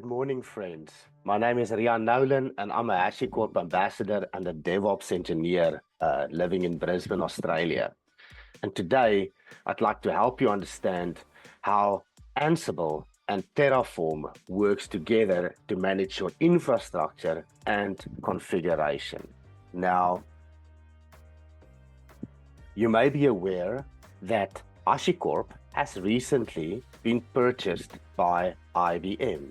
morning, friends. My name is Rian Nolan, and I'm a HashiQube ambassador and a DevOps engineer living in Brisbane, Australia. And today, I'd like to help you understand how Ansible and Terraform works together to manage your infrastructure and configuration. Now, you may be aware that HashiQube has recently been purchased by IBM.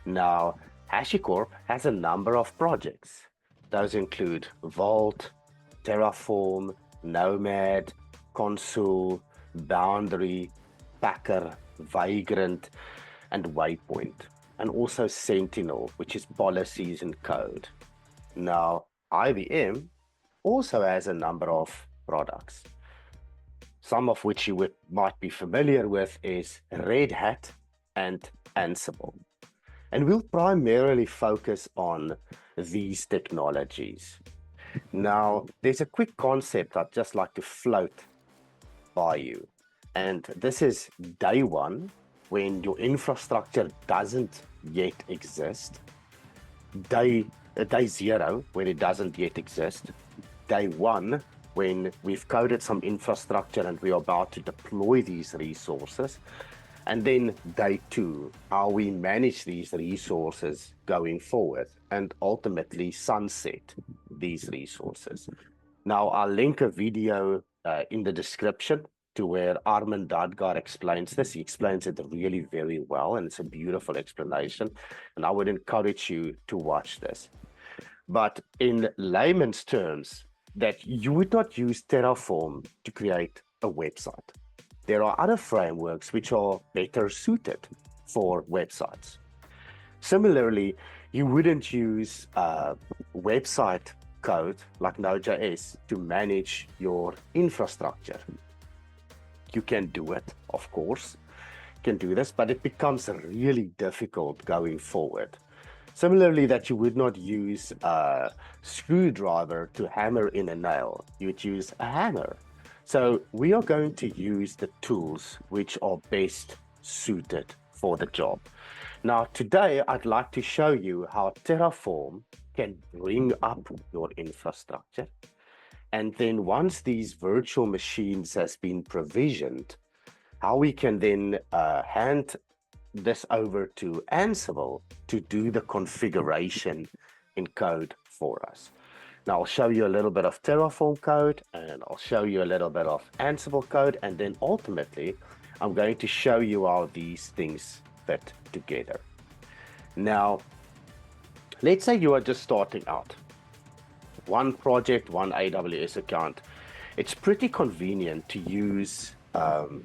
Now, HashiQube has a number of projects. Those include Vault, Terraform, Nomad, Consul, Boundary, Packer, Vagrant, and Waypoint, and also Sentinel, which is policies and code. Now, IBM also has a number of products. Some of which you might be familiar with is Red Hat and Ansible. And we'll primarily focus on these technologies. Now, there's a quick concept I'd just like to float by you. And this is day one, when your infrastructure doesn't yet exist. Day zero, when it doesn't yet exist. Day one, when we've coded some infrastructure and we're about to deploy these resources. And then day two, how we manage these resources going forward and ultimately sunset these resources. Now, I'll link a video in the description to where Armin Dadgar explains this. He explains it really very well, and it's a beautiful explanation. And I would encourage you to watch this. But in layman's terms, that you would not use Terraform to create a website. There are other frameworks which are better suited for websites. Similarly, you wouldn't use website code like Node.js to manage your infrastructure. You can do it, of course, you can do this, but it becomes really difficult going forward. Similarly, that you would not use a screwdriver to hammer in a nail. You would use a hammer. So we are going to use the tools which are best suited for the job. Now, today, I'd like to show you how Terraform can bring up your infrastructure. And then once these virtual machines has been provisioned, how we can then hand this over to Ansible to do the configuration in code for us. Now, I'll show you a little bit of Terraform code, and I'll show you a little bit of Ansible code, and then ultimately, I'm going to show you how these things fit together. Now, let's say you are just starting out. One project, one AWS account. It's pretty convenient to use the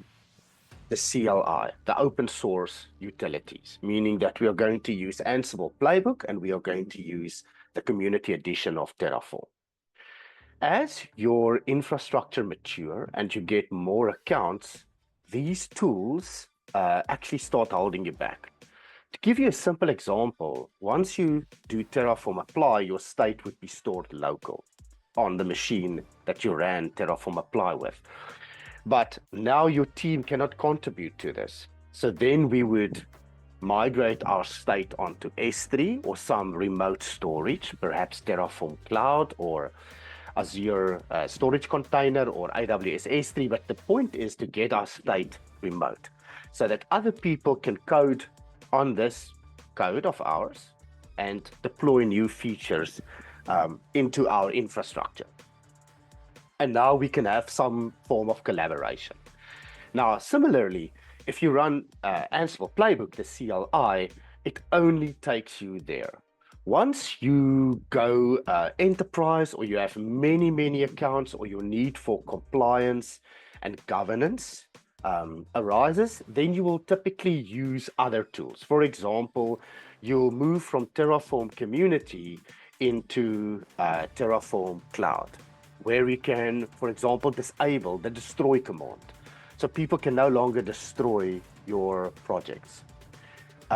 CLI, the open source utilities, meaning that we are going to use Ansible Playbook and we are going to use the community edition of Terraform. As your infrastructure mature and you get more accounts, these tools actually start holding you back. To give you a simple example, once you do Terraform apply, your state would be stored local on the machine that you ran Terraform apply with. But now your team cannot contribute to this. So then we would migrate our state onto S3 or some remote storage, perhaps Terraform Cloud or Azure storage container or AWS S3. But the point is to get our state remote so that other people can code on this code of ours and deploy new features into our infrastructure. And now we can have some form of collaboration. Now, similarly, if you run Ansible Playbook, the CLI, it only takes you there. Once you go enterprise or you have many accounts or your need for compliance and governance arises, then you will typically use other tools. For example, you'll move from Terraform Community into Terraform Cloud, where we can, for example, disable the destroy command. So people can no longer destroy your projects.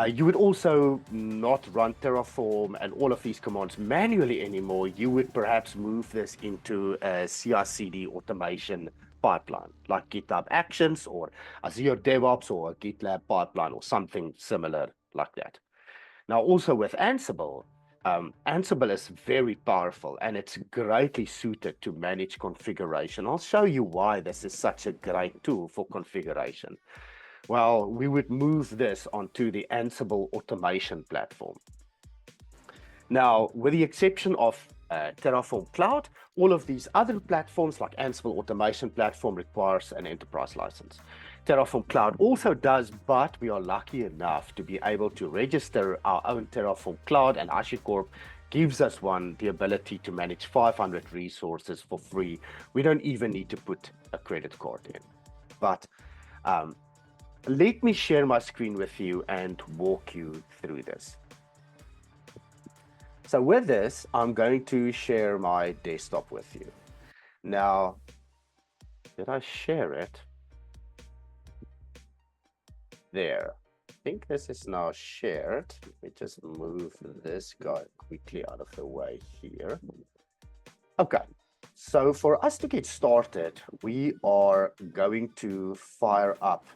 You would also not run Terraform and all of these commands manually anymore. You would perhaps move this into a CI/CD automation pipeline, like GitHub Actions or Azure DevOps or a GitLab pipeline or something similar like that. Now, also with Ansible, Ansible is very powerful and it's greatly suited to manage configuration. I'll show you why this is such a great tool for configuration. Well, we would move this onto the Ansible automation platform. Now, with the exception of Terraform Cloud, all of these other platforms like Ansible Automation Platform requires an enterprise license. Terraform Cloud also does, but we are lucky enough to be able to register our own Terraform Cloud, and HashiQube gives us the ability to manage 500 resources for free. We don't even need to put a credit card in. But let me share my screen with you and walk you through this. So with this, I'm going to share my desktop with you. Now, did I share it? There. I think this is now shared. Let me just move this guy quickly out of the way here. Okay. So for us to get started, we are going to fire up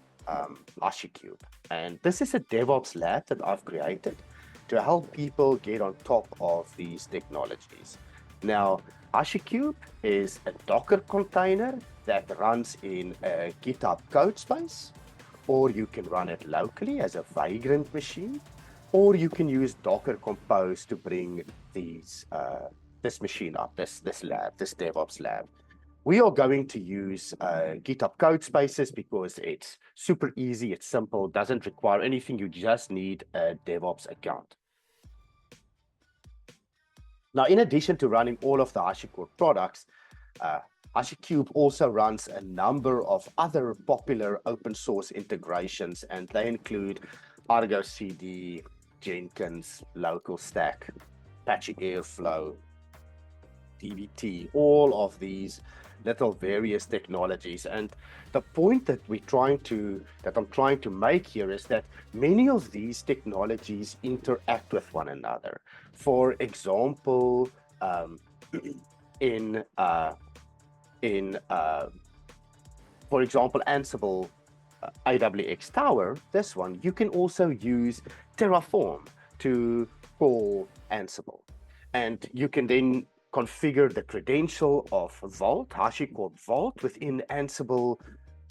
HashiQube. And this is a DevOps Lab that I've created to help people get on top of these technologies. Now, HashiQube is a Docker container that runs in a GitHub code space, or you can run it locally as a Vagrant machine, or you can use Docker Compose to bring these this machine up, this lab, this DevOps Lab. We are going to use GitHub code spaces because it's super easy, it's simple, doesn't require anything, you just need a DevOps account. Now, in addition to running all of the HashiQube products, HashiQube also runs a number of other popular open source integrations, and they include Argo CD, Jenkins, Local Stack, Apache Airflow, DBT, all of these little various technologies. And the point that I'm trying to make here is that many of these technologies interact with one another. For example, for example, Ansible AWX Tower, this one, you can also use Terraform to call Ansible. And you can then configure the credential of Vault, HashiQube Vault, within Ansible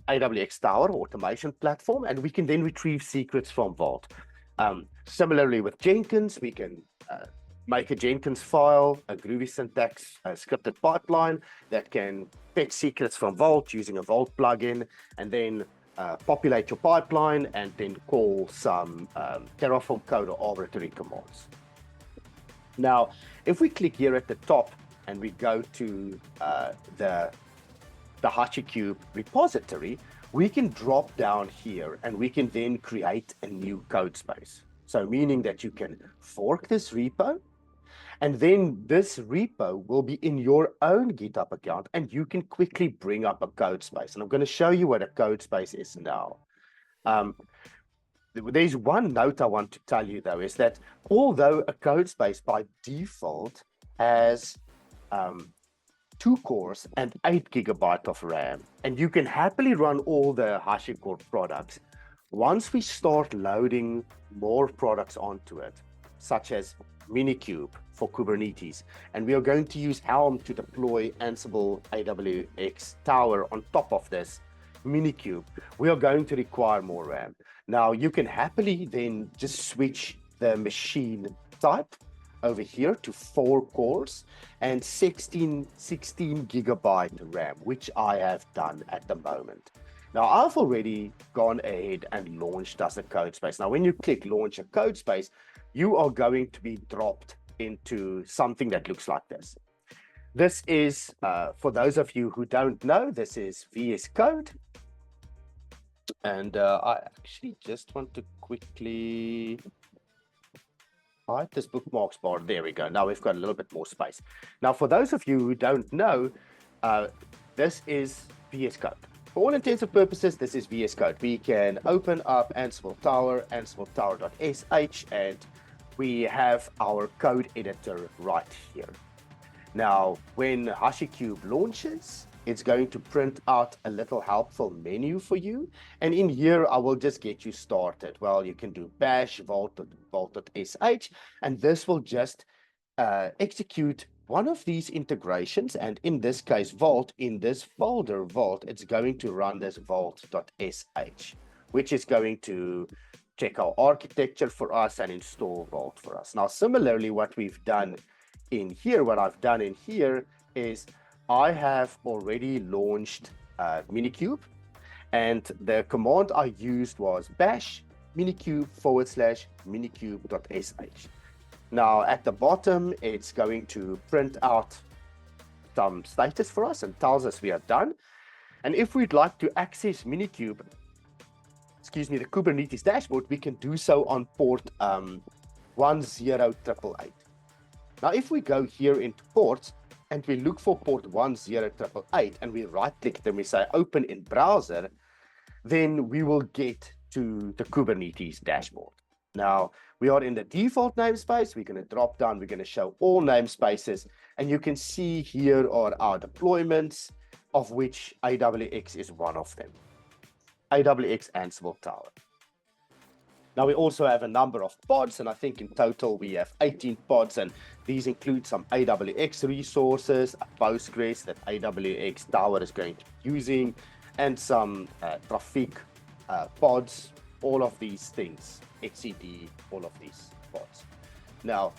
AWX Tower automation platform, and we can then retrieve secrets from Vault. Similarly with Jenkins, we can make a Jenkins file, a Groovy syntax, a scripted pipeline that can fetch secrets from Vault using a Vault plugin, and then populate your pipeline and then call some Terraform code or arbitrary commands. Now, if we click here at the top and we go to the HashiQube repository, we can drop down here and we can then create a new code space. So meaning that you can fork this repo, and then this repo will be in your own GitHub account, and you can quickly bring up a code space. And I'm going to show you what a code space is now. There's one note I want to tell you, though, is that although a code space by default has 2 cores and 8 GB of RAM, and you can happily run all the HashiQube products, once we start loading more products onto it, such as Minikube for Kubernetes, and we are going to use Helm to deploy Ansible AWX Tower on top of this Minikube, we are going to require more RAM. Now, you can happily then just switch the machine type over here to 4 cores and 16 GB RAM, which I have done at the moment. Now, I've already gone ahead and launched as a code space. Now, when you click launch a code space, you are going to be dropped into something that looks like this. This is, for those of you who don't know, this is VS Code. And I actually just want to quickly hide this bookmarks bar. There we go. Now we've got a little bit more space. Now, for those of you who don't know, this is VS Code. For all intents and purposes, this is VS Code. We can open up Ansible Tower, Ansible Tower.sh, and we have our code editor right here. Now, when HashiQube launches, it's going to print out a little helpful menu for you. And in here, I will just get you started. Well, you can do bash vault.sh, and this will just execute one of these integrations. And in this case, Vault, in this folder, Vault, it's going to run this vault.sh, which is going to check our architecture for us and install Vault for us. Now, similarly, what we've done in here, what I've done in here is I have already launched Minikube, and the command I used was bash minikube/minikube.sh. Now, at the bottom, it's going to print out some status for us and tells us we are done. And if we'd like to access Minikube, the Kubernetes dashboard, we can do so on port 10888. Now, if we go here into ports and we look for port 10888 and we right-click it and we say open in browser, then we will get to the Kubernetes dashboard. Now, we are in the default namespace. We're going to drop down. We're going to show all namespaces. And you can see here are our deployments, of which AWX is one of them. AWX Ansible Tower. Now, we also have a number of pods, and I think in total we have 18 pods, and these include some AWX resources, a Postgres that AWX Tower is going to be using, and some traffic pods, all of these things, etcd, all of these pods. Now,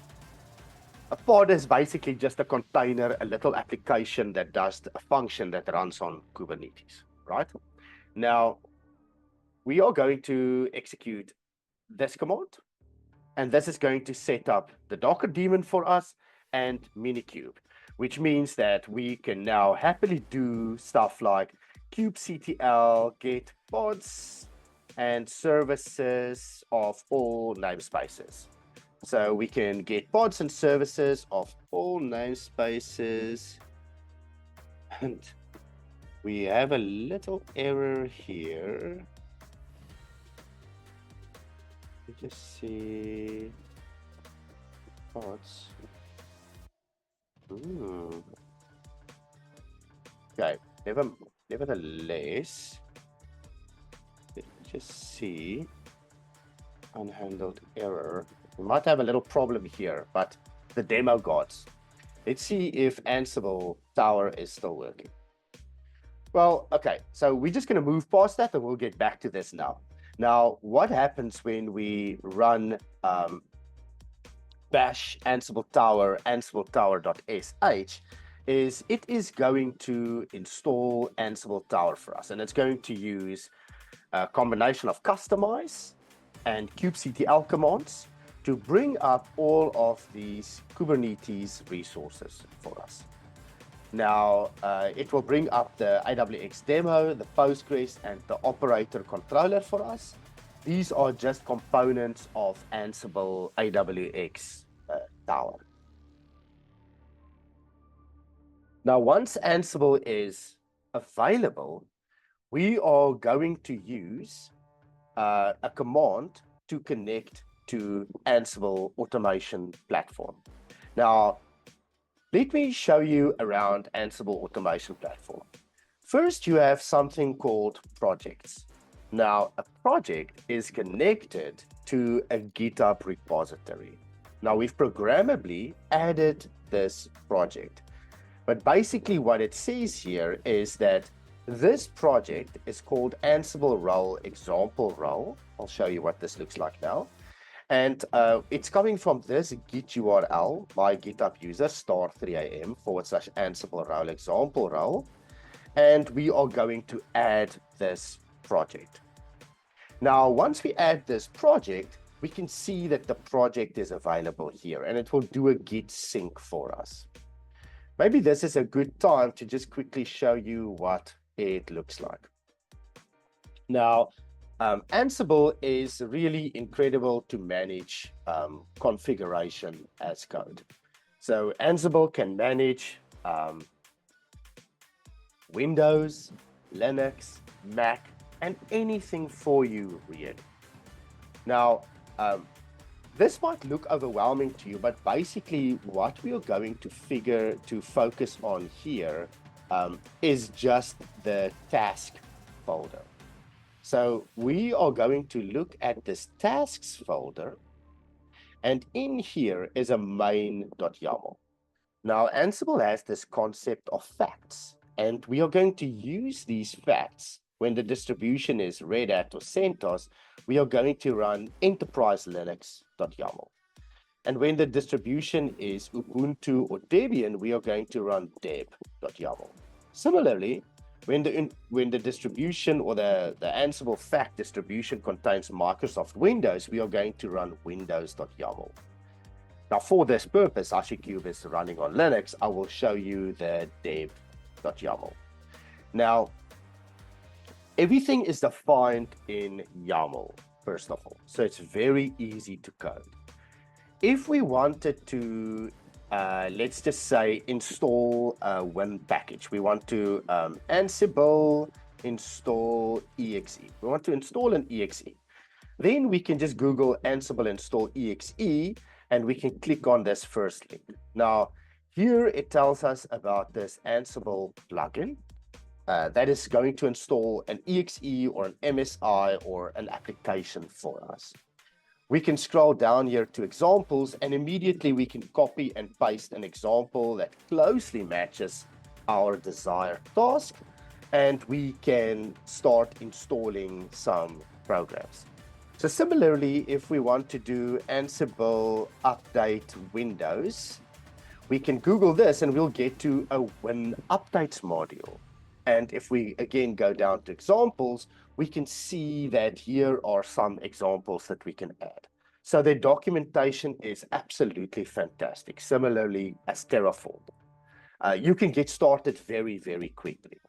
a pod is basically just a container, a little application that does a function that runs on Kubernetes, right? Now, we are going to execute this command, and this is going to set up the Docker daemon for us and Minikube, which means that we can now happily do stuff like kubectl get pods and services of all namespaces. So we can get pods and services of all namespaces, and we have a little error here. Just see pods. Okay, nevertheless, let's just see unhandled error. We might have a little problem here, but the demo gods. Let's see if Ansible Tower is still working. Well, okay, so we're just going to move past that and we'll get back to this now. Now, what happens when we run bash Ansible Tower, Ansible Tower.sh, is it is going to install Ansible Tower for us, and it's going to use a combination of customize and kubectl commands to bring up all of these Kubernetes resources for us. Now, it will bring up the AWX demo, the Postgres, and the operator controller for us. These are just components of Ansible AWX Tower. Now, once Ansible is available, we are going to use a command to connect to Ansible automation platform. Now, let me show you around Ansible automation platform. First, you have something called projects. Now, a project is connected to a GitHub repository. Now, we've programmably added this project. But basically what it says here is that this project is called Ansible role example role. I'll show you what this looks like now. And it's coming from this Git URL, my GitHub user, *3am/Ansible role example role. And we are going to add this project. Now, once we add this project, we can see that the project is available here, and it will do a git sync for us. Maybe this is a good time to just quickly show you what it looks like. Now, Ansible is really incredible to manage configuration as code. So Ansible can manage Windows, Linux, Mac, and anything for you, really. Now, this might look overwhelming to you, but basically what we are going to focus on here is just the task folder. So we are going to look at this tasks folder, and in here is a main.yaml. Now, Ansible has this concept of facts, and we are going to use these facts when the distribution is Red Hat or CentOS. We are going to run enterprise linux.yaml. And when the distribution is Ubuntu or Debian, we are going to run deb.yaml. Similarly, when the distribution or the Ansible fact distribution contains Microsoft Windows, we are going to run windows.yaml. Now, for this purpose, HashiQube is running on Linux. I will show you the deb.yaml. Now, everything is defined in YAML, first of all, so it's very easy to code. If we wanted to, let's just say, install a Win package, we want to Ansible install exe. We want to install an exe. Then we can just Google Ansible install exe, and we can click on this first link. Now, here it tells us about this Ansible plugin that is going to install an exe or an MSI or an application for us. We can scroll down here to examples, and immediately we can copy and paste an example that closely matches our desired task, and we can start installing some programs. So similarly, if we want to do Ansible update Windows, we can Google this and we'll get to a Win updates module. And if we again go down to examples, we can see that here are some examples that we can add. So the documentation is absolutely fantastic, similarly as Terraform. You can get started very, very quickly.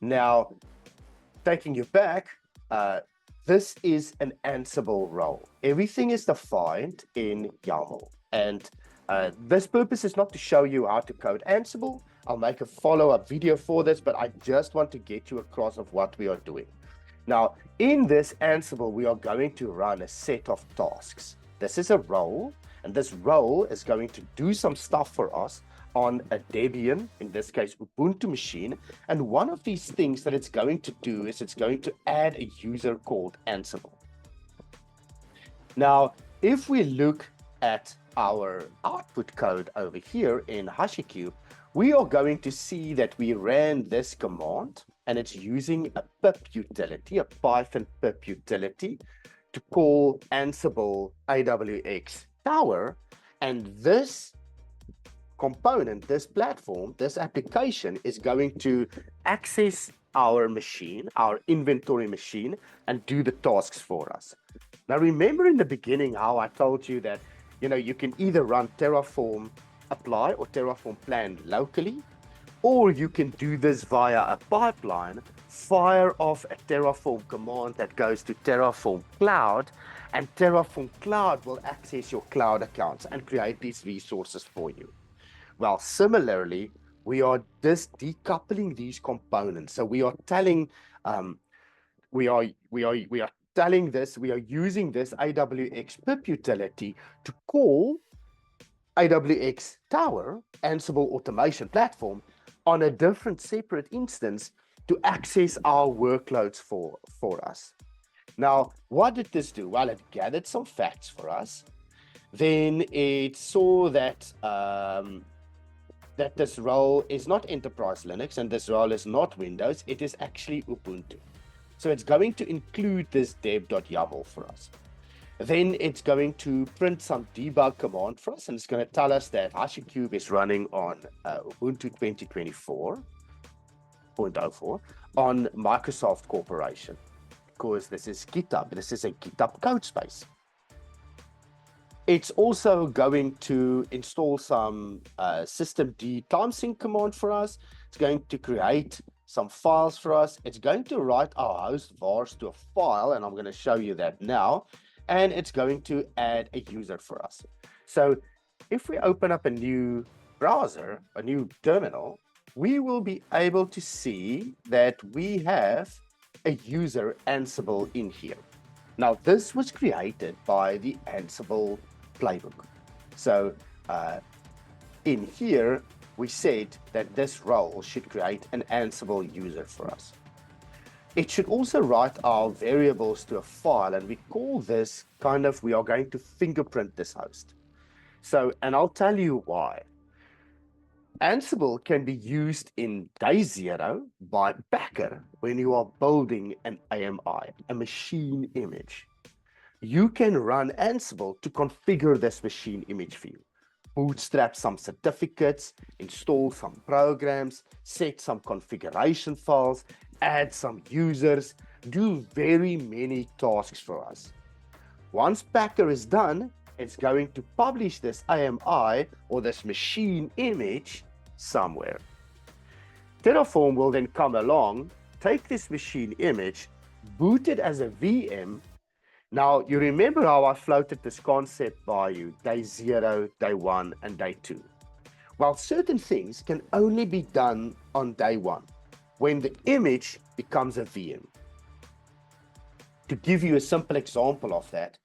Now, taking you back, this is an Ansible role. Everything is defined in YAML. And this purpose is not to show you how to code Ansible. I'll make a follow-up video for this, but I just want to get you across of what we are doing. Now, in this Ansible, we are going to run a set of tasks. This is a role, and this role is going to do some stuff for us on a Debian, in this case, Ubuntu machine. And one of these things that it's going to do is it's going to add a user called Ansible. Now, if we look at our output code over here in HashiQube, we are going to see that we ran this command, and it's using a pip utility, a Python pip utility, to call Ansible AWX tower. And this component, this platform, this application is going to access our machine, our inventory machine, and do the tasks for us. Now, remember in the beginning how I told you that, you can either run Terraform apply or Terraform plan locally, or you can do this via a pipeline, fire off a Terraform command that goes to Terraform Cloud, and Terraform Cloud will access your cloud accounts and create these resources for you. Well, similarly, we are just decoupling these components. So we are telling, we are using this AWX pip utility to call AWX Tower, Ansible automation platform, on a different separate instance to access our workloads for us. Now, what did this do? Well, it gathered some facts for us. Then it saw that that this role is not Enterprise Linux and this role is not Windows, it is actually Ubuntu. So it's going to include this deb.yaml for us. Then it's going to print some debug command for us, and it's going to tell us that HashiQube is running on Ubuntu 2024.04 on Microsoft Corporation, because this is GitHub. This is a GitHub code space. It's also going to install some systemd timesync command for us. It's going to create some files for us. It's going to write our host vars to a file, and I'm going to show you that now. And it's going to add a user for us. So if we open up a new browser, a new terminal, we will be able to see that we have a user Ansible in here. Now, this was created by the Ansible playbook. So in here, we said that this role should create an Ansible user for us. It should also write our variables to a file, and we call this we are going to fingerprint this host. So, and I'll tell you why. Ansible can be used in day zero by Packer when you are building an AMI, a machine image. You can run Ansible to configure this machine image for you. Bootstrap some certificates, install some programs, set some configuration files, add some users, do very many tasks for us. Once Packer is done, it's going to publish this AMI or this machine image somewhere. Terraform will then come along, take this machine image, boot it as a VM. Now, you remember how I floated this concept by you, day 0, day 1, and day 2. Well, certain things can only be done on day 1, when the image becomes a VM. To give you a simple example of that,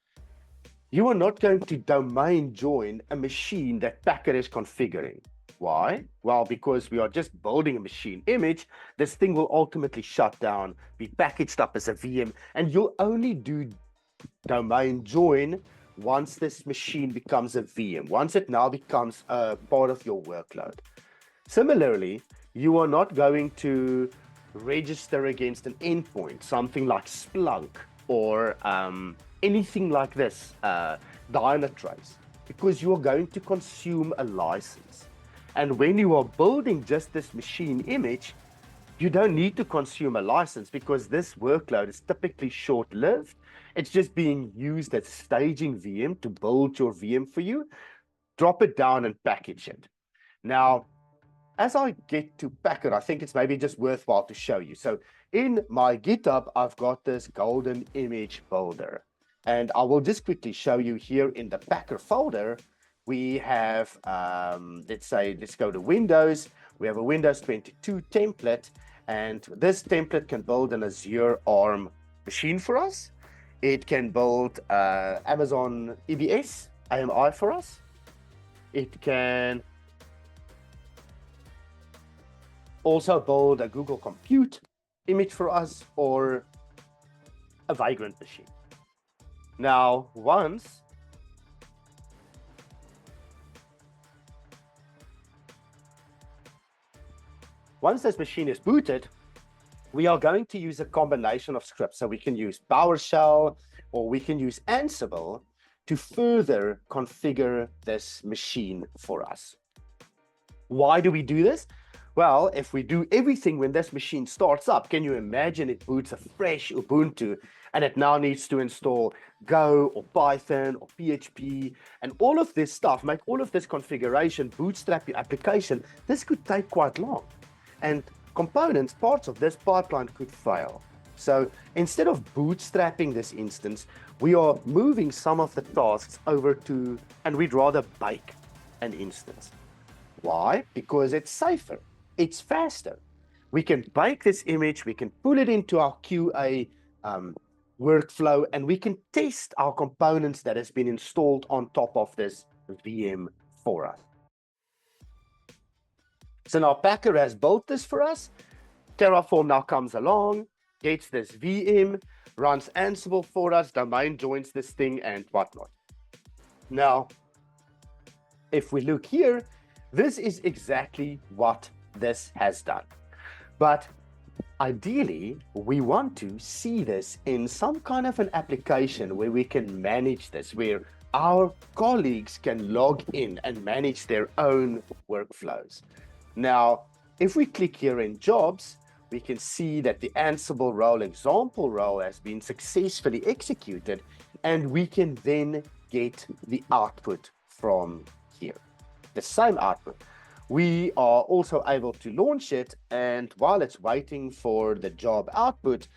you are not going to domain join a machine that Packer is configuring. Why? Well, because we are just building a machine image, this thing will ultimately shut down, be packaged up as a VM, and you'll only do domain join once this machine becomes a VM, once it now becomes a part of your workload. Similarly, you are not going to register against an endpoint, something like Splunk or anything like this, Dynatrace, because you are going to consume a license. And when you are building just this machine image, you don't need to consume a license because this workload is typically short-lived. It's just being used as staging VM to build your VM for you, drop it down and package it. Now, as I get to Packer, I think it's maybe just worthwhile to show you. So in my GitHub, I've got this golden image builder. And I will just quickly show you here in the Packer folder, we have, let's go to Windows. We have a Windows 22 template, and this template can build an Azure ARM machine for us. It can build Amazon EBS AMI for us. It can also build a Google Compute image for us or a Vagrant machine. Now, once this machine is booted, we are going to use a combination of scripts. So we can use PowerShell or we can use Ansible to further configure this machine for us. Why do we do this? Well, if we do everything when this machine starts up, can you imagine it boots a fresh Ubuntu and it now needs to install Go or Python or PHP and all of this stuff, make all of this configuration, bootstrap your application. This could take quite long. And components, parts of this pipeline could fail. So instead of bootstrapping this instance, we are moving some of the tasks over to, and we'd rather bake an instance. Why? Because it's safer. It's faster. We can bake this image, we can pull it into our QA workflow, and we can test our components that has been installed on top of this VM for us. So now Packer has built this for us. Terraform now comes along, gets this VM, runs Ansible for us, domain joins this thing and whatnot. Now, if we look here, this is exactly what this has done. But ideally, we want to see this in some kind of an application where we can manage this, where our colleagues can log in and manage their own workflows. Now, if we click here in jobs, we can see that the Ansible role, example role, has been successfully executed, and we can then get the output from here, the same output. We are also able to launch it, and while it's waiting for the job output,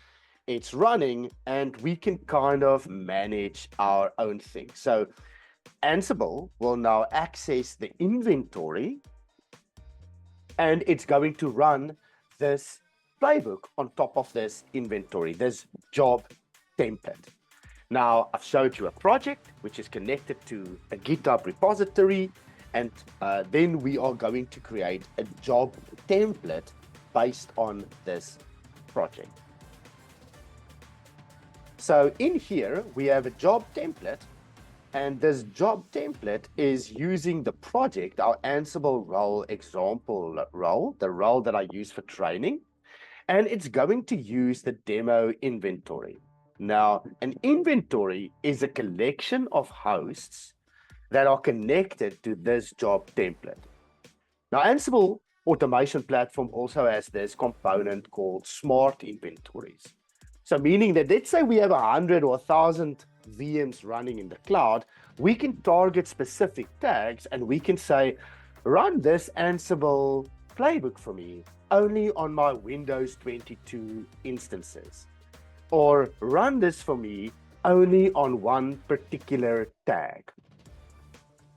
it's running, and we can kind of manage our own thing. So Ansible will now access the inventory, and it's going to run this playbook on top of this inventory, this job template. Now, I've showed you a project which is connected to a GitHub repository, And then we are going to create a job template based on this project. So in here, we have a job template, and this job template is using the project, our Ansible role example role, the role that I use for training, and it's going to use the demo inventory. Now, an inventory is a collection of hosts that are connected to this job template. Now, Ansible automation platform also has this component called smart inventories. So meaning that, let's say we have 100 or 1,000 VMs running in the cloud, we can target specific tags and we can say, run this Ansible playbook for me only on my Windows 22 instances, or run this for me only on one particular tag.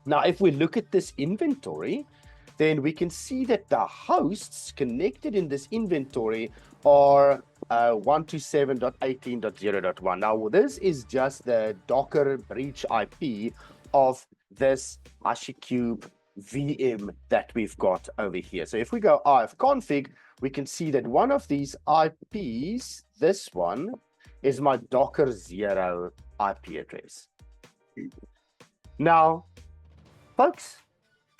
Now, if we look at this inventory, then we can see that the hosts connected in this inventory are 127.18.0.1. Now, this is just the Docker breach IP of this HashiQube VM that we've got over here. So if we go ifconfig, we can see that one of these IPs, this one, is my Docker 0 IP address. Now, folks,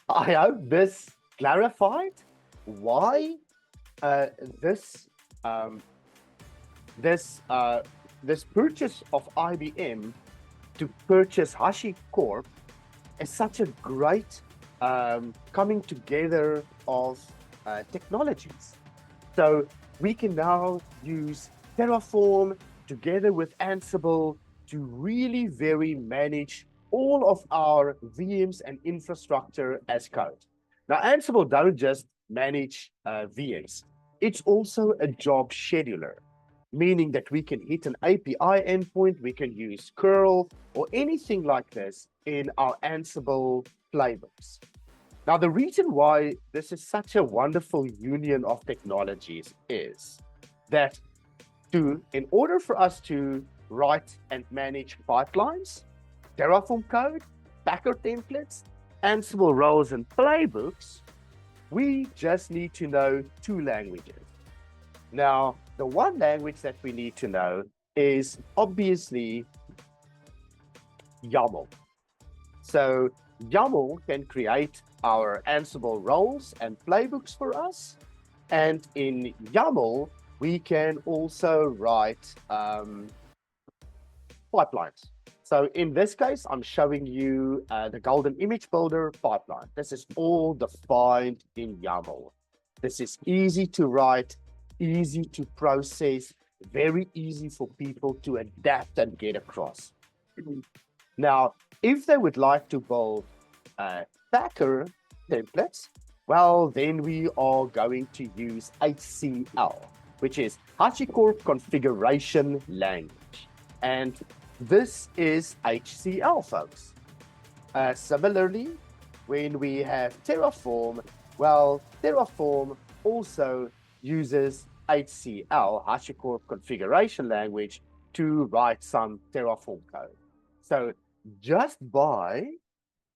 I hope this clarified why this purchase of IBM to purchase HashiCorp is such a great coming together of technologies. So we can now use Terraform together with Ansible to really very manage all of our VMs and infrastructure as code. Now, Ansible don't just manage VMs. It's also a job scheduler, meaning that we can hit an API endpoint, we can use curl or anything like this in our Ansible playbooks. Now, the reason why this is such a wonderful union of technologies is that in order for us to write and manage pipelines, Terraform code, Packer templates, Ansible roles and playbooks, we just need to know two languages. Now, the one language that we need to know is obviously YAML. So YAML can create our Ansible roles and playbooks for us. And in YAML, we can also write pipelines. So in this case, I'm showing you the Golden Image Builder pipeline. This is all defined in YAML. This is easy to write, easy to process, very easy for people to adapt and get across. Now, if they would like to build Packer templates, well, then we are going to use HCL, which is HashiCorp Configuration Language. And this is HCL, folks. Similarly, when we have Terraform, well, Terraform also uses HCL, HashiCorp Configuration Language, to write some Terraform code. So just by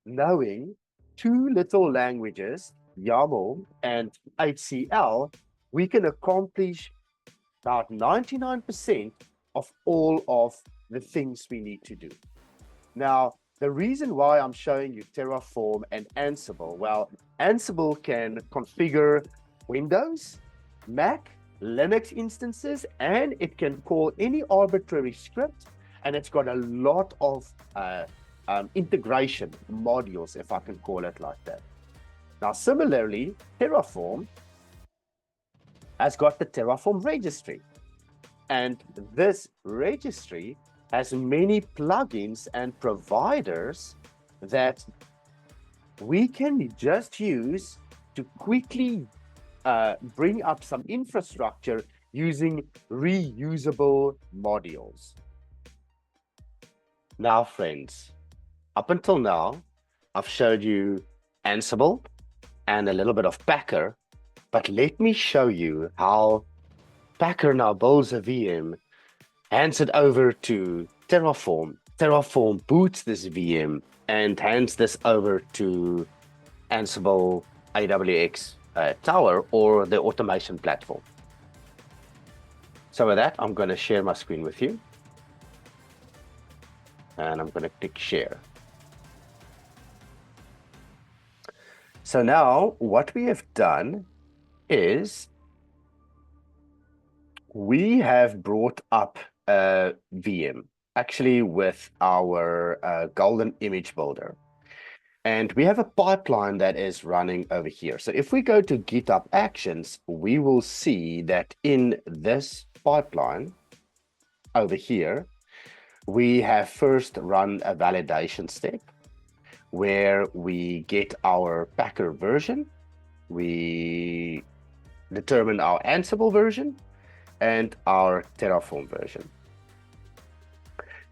knowing two little languages, YAML and HCL, we can accomplish about 99% of all of the things we need to do. Now, the reason why I'm showing you Terraform and Ansible, well, Ansible can configure Windows, Mac, Linux instances, and it can call any arbitrary script, and it's got a lot of integration modules, if I can call it like that. Now, similarly, Terraform has got the Terraform registry, and this registry has many plugins and providers that we can just use to quickly bring up some infrastructure using reusable modules. Now, friends, up until now, I've showed you Ansible and a little bit of Packer, but let me show you how Packer now builds a VM, hands it over to Terraform. Terraform boots this VM and hands this over to Ansible AWX tower or the automation platform. So with that, I'm going to share my screen with you. And I'm going to click share. So now what we have done is we have brought up a VM, actually with our golden image builder. And we have a pipeline that is running over here. So if we go to GitHub Actions, we will see that in this pipeline over here, we have first run a validation step where we get our Packer version, we determine our Ansible version, and our Terraform version.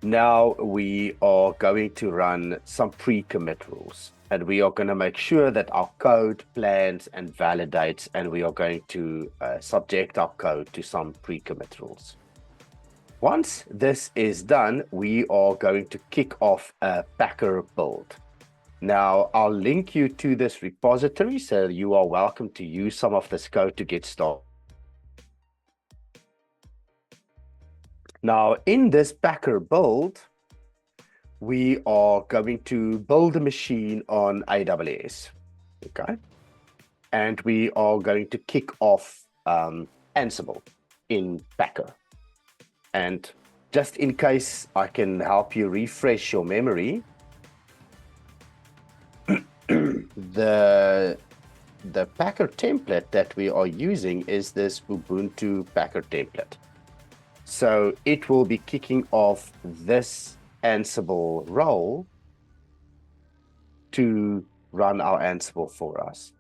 Now we are going to run some pre-commit rules, and we are going to make sure that our code plans and validates, and we are going to subject our code to some pre-commit rules. Once this is done, we are going to kick off a Packer build. Now, I'll link you to this repository, so you are welcome to use some of this code to get started. Now, in this Packer build, we are going to build a machine on AWS, okay? And we are going to kick off Ansible in Packer. And just in case I can help you refresh your memory, the Packer template that we are using is this Ubuntu Packer template. So it will be kicking off this Ansible role to run our Ansible for us.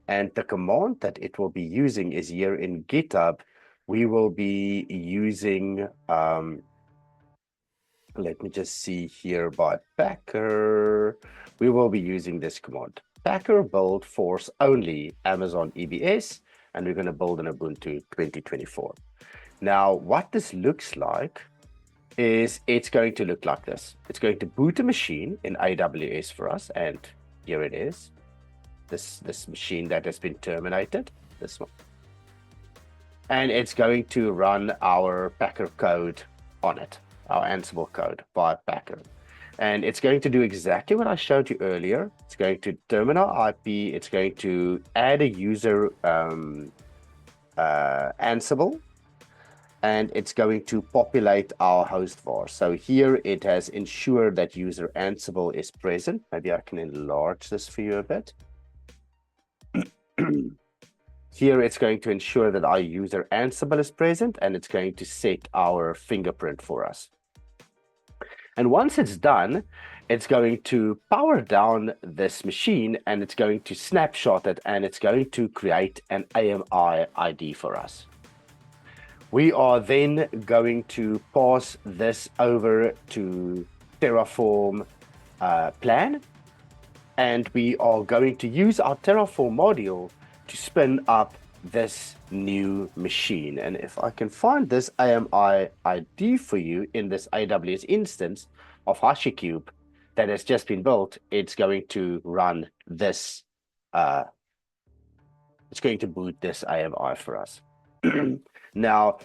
And the command that it will be using is here in GitHub. We will be using, let me just see here by Packer. We will be using this command, Packer build force only Amazon EBS, and we're going to build an Ubuntu 2024. Now, what this looks like is it's going to look like this. It's going to boot a machine in AWS for us, and here it is. This machine that has been terminated, this one. And it's going to run our Packer code on it, our Ansible code by Packer. And it's going to do exactly what I showed you earlier. It's going to determine our IP. It's going to add a user Ansible, and it's going to populate our host var. So here it has ensured that user Ansible is present. Maybe I can enlarge this for you a bit. Here it's going to ensure that our user Ansible is present, and it's going to set our fingerprint for us. And once it's done, it's going to power down this machine, and it's going to snapshot it, and it's going to create an AMI ID for us. We are then going to pass this over to Terraform plan, and we are going to use our Terraform module to spin up this new machine. And if I can find this AMI ID for you in this AWS instance of HashiQube that has just been built, it's going to run this, it's going to boot this AMI for us. Now,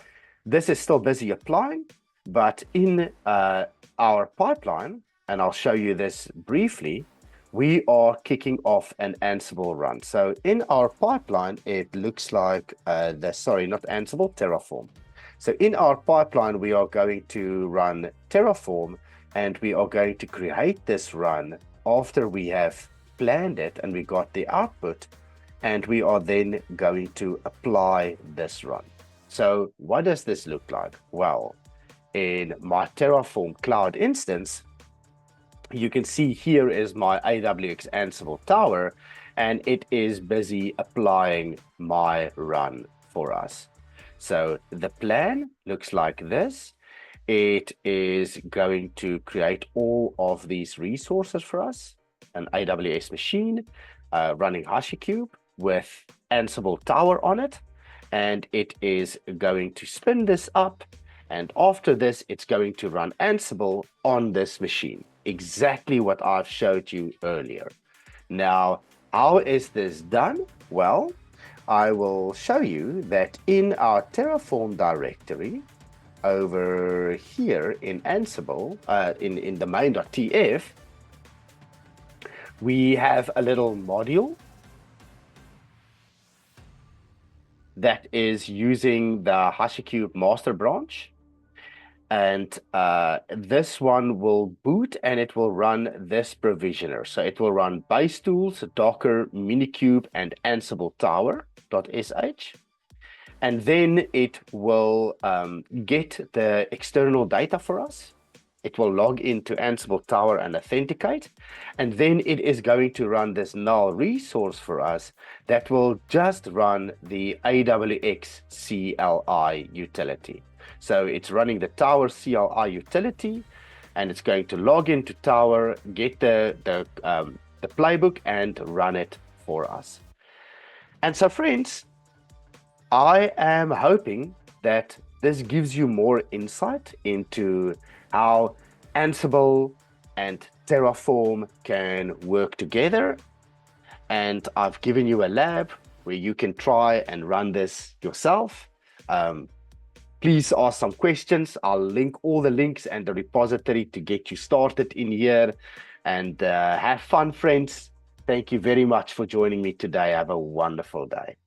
this is still busy applying, but in our pipeline, and I'll show you this briefly, we are kicking off an Ansible run. So in our pipeline, it looks like not Ansible, Terraform. So in our pipeline, we are going to run Terraform, and we are going to create this run after we have planned it and we got the output, and we are then going to apply this run. So what does this look like? Well, in my Terraform cloud instance, you can see here is my AWX Ansible tower, and it is busy applying my run for us. So the plan looks like this. It is going to create all of these resources for us, an AWS machine running HashiQube with Ansible tower on it, and it is going to spin this up, and after this, it's going to run Ansible on this machine. Exactly what I've showed you earlier. Now, How is this done? Well, I will show you that in our Terraform directory over here in Ansible, in the main.tf, we have a little module that is using the HashiQube master branch. And this one will boot and it will run this provisioner. So it will run base tools, Docker, Minikube, and Ansible tower.sh. And then it will get the external data for us. It will log into Ansible Tower and authenticate. And then it is going to run this null resource for us that will just run the AWX CLI utility. So it's running the Tower CLI utility, and it's going to log into Tower, get the playbook, and run it for us. And so, friends, I am hoping that this gives you more insight into how Ansible and Terraform can work together. And I've given you a lab where you can try and run this yourself. Please ask some questions. I'll link all the links and the repository to get you started in here. And have fun, friends. Thank you very much for joining me today. Have a wonderful day.